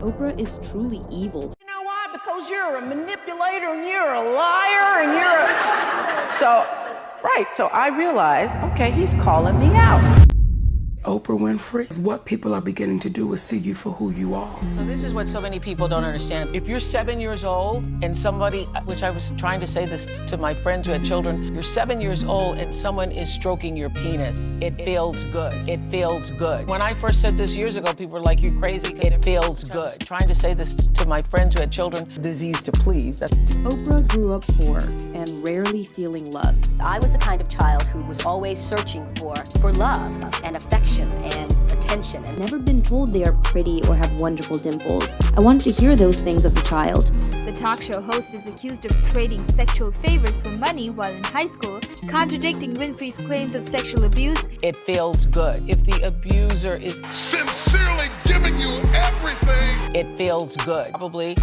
Oprah is truly evil. You know why? Because you're a manipulator and you're a liar and you're a... So I realized, okay, he's calling me out. Oprah Winfrey, what people are beginning to do is see you for who you are. So this is what so many people don't understand. If you're 7 years old and somebody, which I was trying to say this to my friends who had children, you're 7 years old and someone is stroking your penis, it feels good. It feels good. When I first said this years ago, people were like, you're crazy. It feels good. Trying to say this to my friends who had children, disease to please. Oprah grew up poor and rarely feeling loved. I was the kind of child who was always searching for love and affection and attention. And Never been told they are pretty or have wonderful dimples. I wanted to hear those things as a child. The talk show host is accused of trading sexual favors for money while in high school, contradicting Winfrey's claims of sexual abuse. It feels good. If the abuser is sincerely giving you everything, it feels good. Probably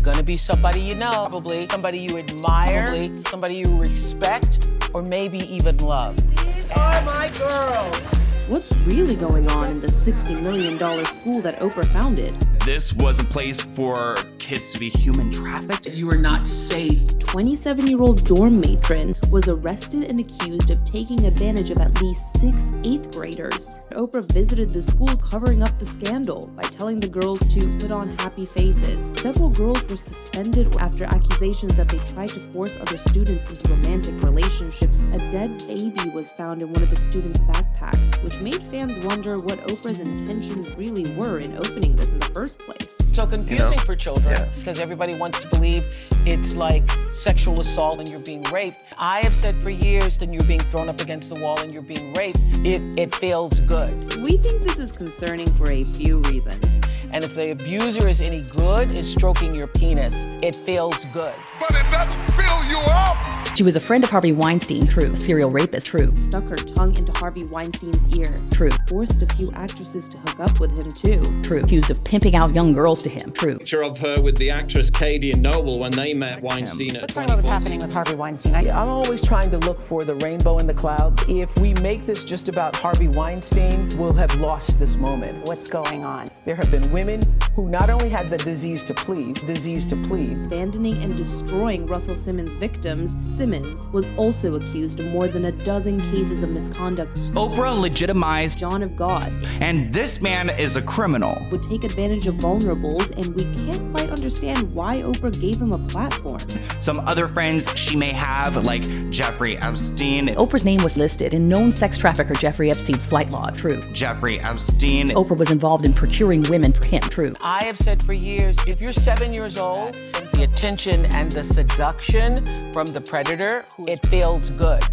gonna be somebody you know, probably somebody you admire, probably somebody you respect, or maybe even love. These are my girls. What's really going on in the $60 million school that Oprah founded? This was a place for kids to be human trafficked. You are not safe. 27-year-old dorm matron was arrested and accused of taking advantage of at least 6 8th graders. Oprah visited the school covering up the scandal by telling the girls to put on happy faces. Several girls were suspended after accusations that they tried to force other students into romantic relationships. A dead baby was found in one of the students' backpacks, which made fans wonder what Oprah's intentions really were in opening this in the first place. So confusing for children because everybody wants to believe it's like sexual assault and you're being raped. I have said for years that you're being thrown up against the wall and you're being raped. It feels good. We think this is concerning for a few reasons. And if the abuser is any good, is stroking your penis, it feels good. but it doesn't fill you up. She was a friend of Harvey Weinstein, true. Serial rapist, true. Stuck her tongue into Harvey Weinstein's ear. True. Forced a few actresses to hook up with him too. True. Accused of pimping out young girls to him, true. Picture of her with the actress Katie and Noble when they met Weinstein at Let's talk about what's happening with Harvey Weinstein. I'm always trying to look for the rainbow in the clouds. If we make this just about Harvey Weinstein, we'll have lost this moment. What's going on? There have been women who not only had the disease to please, Abandoning and destroying Russell Simmons' victims, Simmons was also accused of more than a dozen cases of misconduct. Oprah legitimized, John of God and this man is a criminal. would take advantage of vulnerables, and we can't quite understand why Oprah gave him a platform. Some other friends she may have, like Jeffrey Epstein. Oprah's name was listed in known sex trafficker Jeffrey Epstein's flight log, true. Jeffrey Epstein. Oprah was involved in procuring women for him, true. I have said for years, if you're 7 years old, the attention and the seduction from the predator, it feels good.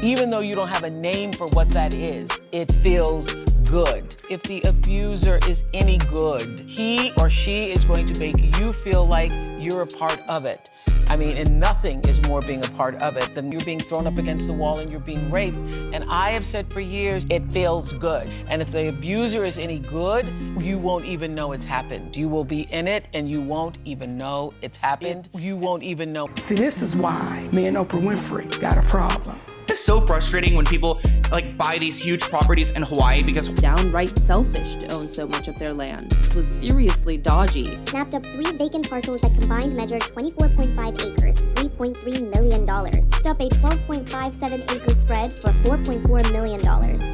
Even though you don't have a name for what that is, it feels good. If the abuser is any good, he or she is going to make you feel like you're a part of it. I mean, and nothing is more being a part of it than you're being thrown up against the wall and you're being raped. And I have said for years, it feels good. And if the abuser is any good, you won't even know it's happened. You will be in it and you won't even know it's happened. You won't even know. See, this is why me and Oprah Winfrey got a problem. It's so frustrating when people buy these huge properties in Hawaii because Downright selfish to own so much of their land. It was seriously dodgy. Snapped up 3 vacant parcels that combined measured 24.5 acres, $3.3 million. Picked up a 12.57 acre spread for $4.4 million.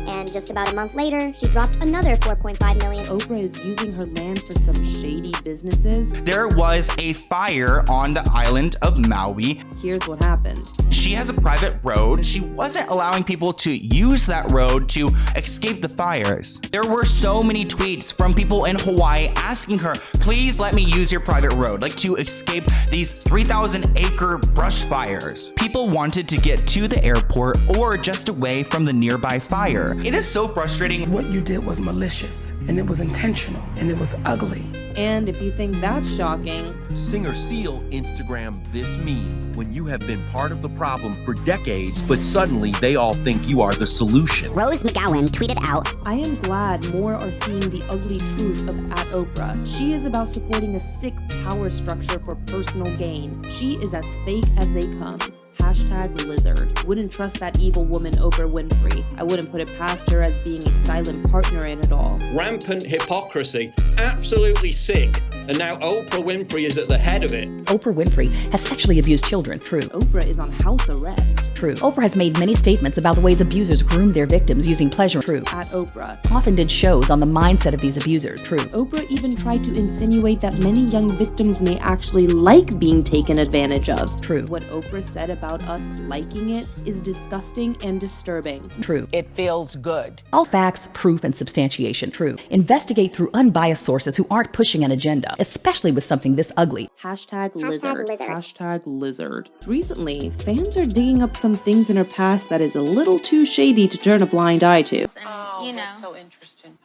And just about a month later, she dropped another $4.5 million. Oprah is using her land for some shady businesses. there was a fire on the island of Maui. Here's what happened. She has a private road and she wasn't allowing people to use that road to escape the fires. There were so many tweets from people in Hawaii asking her, please let me use your private road, to escape these 3,000 acre brush fires. People wanted to get to the airport or just away from the nearby fire. It is so frustrating. What you did was malicious, and it was intentional, and it was ugly. And if you think that's shocking, Singer Seal Instagram this meme when you have been part of the problem for decades, but suddenly they all think you are the solution. Rose McGowan tweeted out, I am glad more are seeing the ugly truth of @Oprah. She is about supporting a sick power structure for personal gain. She is as fake as they come. Hashtag Lizard. Wouldn't trust that evil woman Oprah Winfrey. I wouldn't put it past her as being a silent partner in it all. Rampant hypocrisy. Absolutely sick. And now Oprah Winfrey is at the head of it. Oprah Winfrey has sexually abused children. True. Oprah is on house arrest. True. Oprah has made many statements about the ways abusers groom their victims using pleasure. True. At Oprah. Often did shows on the mindset of these abusers. True. Oprah even tried to insinuate that many young victims may actually like being taken advantage of. True. What Oprah said about us liking it is disgusting and disturbing. True. It feels good. All facts, proof, and substantiation. True. Investigate through unbiased sources who aren't pushing an agenda, especially with something this ugly. Hashtag Lizard. Hashtag Lizard. Recently, fans are digging up some things in her past that is a little too shady to turn a blind eye to. Oh, that's so interesting.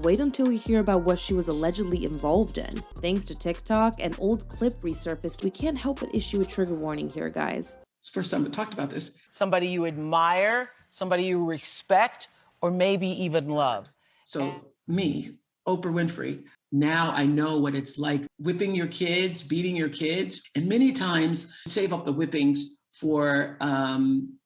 Wait until we hear about what she was allegedly involved in. Thanks to TikTok, an old clip resurfaced. We can't help but issue a trigger warning here, guys. It's the first time we talked about this. Somebody you admire, somebody you respect, or maybe even love. So me, Oprah Winfrey, now I know what it's like whipping your kids, beating your kids, and many times save up the whippings for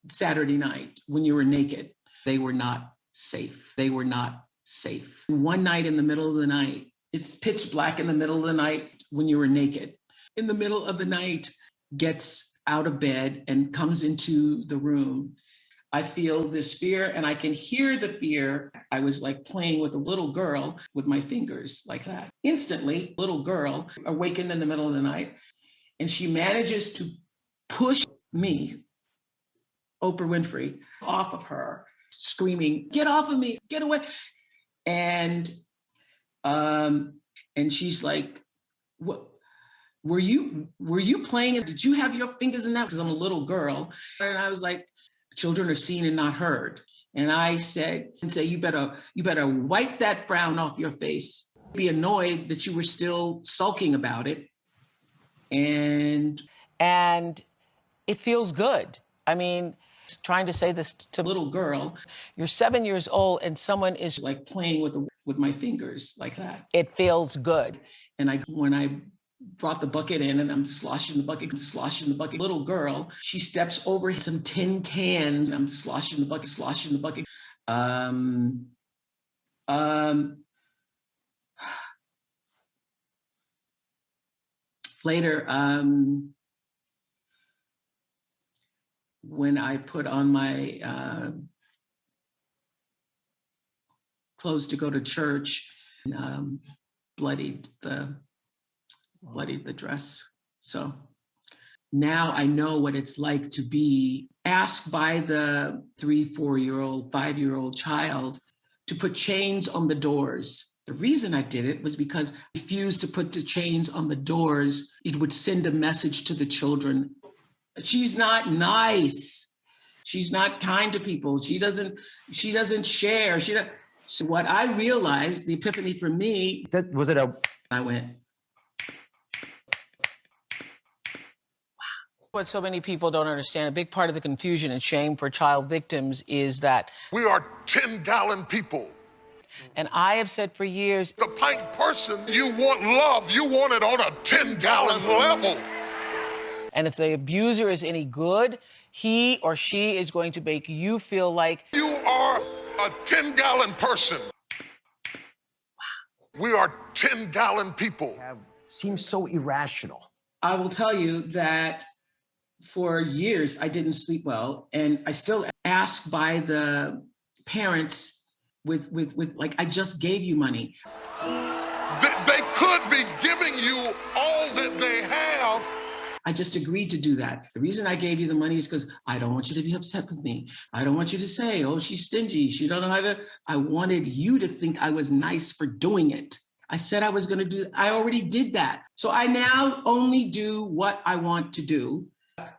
Saturday night when you were naked. They were not safe. They were not safe. One night in the middle of the night, it's pitch black in the middle of the night when you were naked. In the middle of the night, gets out of bed and comes into the room. I feel this fear and I can hear the fear. I was like playing with a little girl with my fingers like that. Instantly, little girl awakened in the middle of the night and she manages to push me, Oprah Winfrey, off of her, screaming, "Get off of me, get away." And she's like, "What? Were you playing? Did you have your fingers in that?" Because I'm a little girl. And I was like, "Children are seen and not heard." And I said, "You better wipe that frown off your face. Be annoyed that you were still sulking about it." And it feels good. I mean, trying to say this to little girl, you're 7 years old and someone is like playing with my fingers like that. It feels good. And when I brought the bucket in and I'm sloshing the bucket, little girl, she steps over some tin cans. I'm sloshing the bucket. Later, when I put on my clothes to go to church, bloodied the dress. So now I know what it's like to be asked by the 3, 4-year-old, 5-year-old child to put chains on the doors. The reason I did it was because I refused to put the chains on the doors. It would send a message to the children. She's not nice. She's not kind to people. She doesn't share. So what I realized, the epiphany for me, I went, what so many people don't understand, a big part of the confusion and shame for child victims is that we are 10-gallon people. And I have said for years, the pint person, you want love, you want it on a 10-gallon level. And if the abuser is any good, he or she is going to make you feel like you are a 10-gallon person. We are 10-gallon people. Seems so irrational. I will tell you that for years I didn't sleep well, and I still asked by the parents with like, I just gave you money. They could be giving you all that they have. I just agreed to do that. The reason I gave you the money is because I don't want you to be upset with me. I don't want you to say, "Oh, she's stingy. She don't know how to." I wanted you to think I was nice for doing it. I said I was going to do. I already did that. So I now only do what I want to do.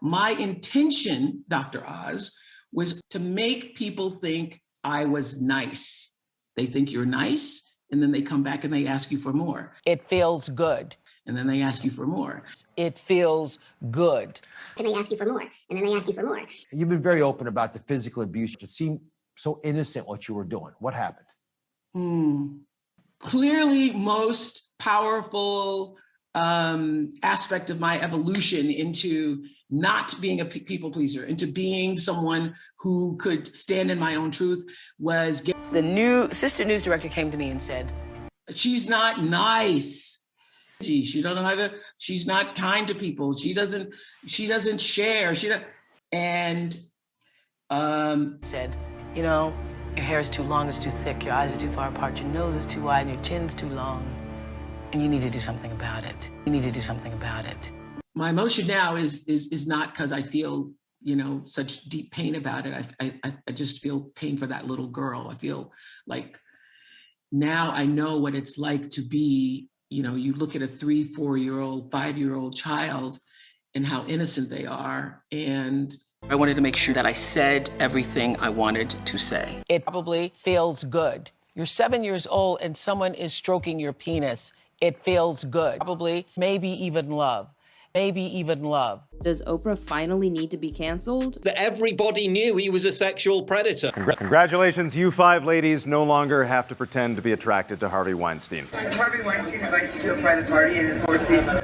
My intention, Dr. Oz, was to make people think I was nice. They think you're nice, and then they come back and they ask you for more. It feels good. And then they ask you for more. It feels good. And they ask you for more. And then they ask you for more. You've been very open about the physical abuse. It seemed so innocent what you were doing. What happened? Clearly, most powerful aspect of my evolution into not being a people pleaser, into being someone who could stand in my own truth was the new assistant news director came to me and said, she's not nice. She don't know how to, she's not kind to people. She doesn't share. And said, you know, your hair is too long, it's too thick, your eyes are too far apart, your nose is too wide, and your chin's too long. And you need to do something about it. You need to do something about it. My emotion now is not because I feel, you know, such deep pain about it. I just feel pain for that little girl. I feel like now I know what it's like to be, you know, you look at a 3, 4-year-old, 5-year-old child and how innocent they are. And I wanted to make sure that I said everything I wanted to say. It probably feels good. You're 7 years old and someone is stroking your penis. It feels good. Probably, maybe even love. Maybe even love. Does Oprah finally need to be canceled? That everybody knew he was a sexual predator. Congratulations, you 5 ladies no longer have to pretend to be attracted to Harvey Weinstein. Harvey Weinstein invites you to a private party and in 4 seasons.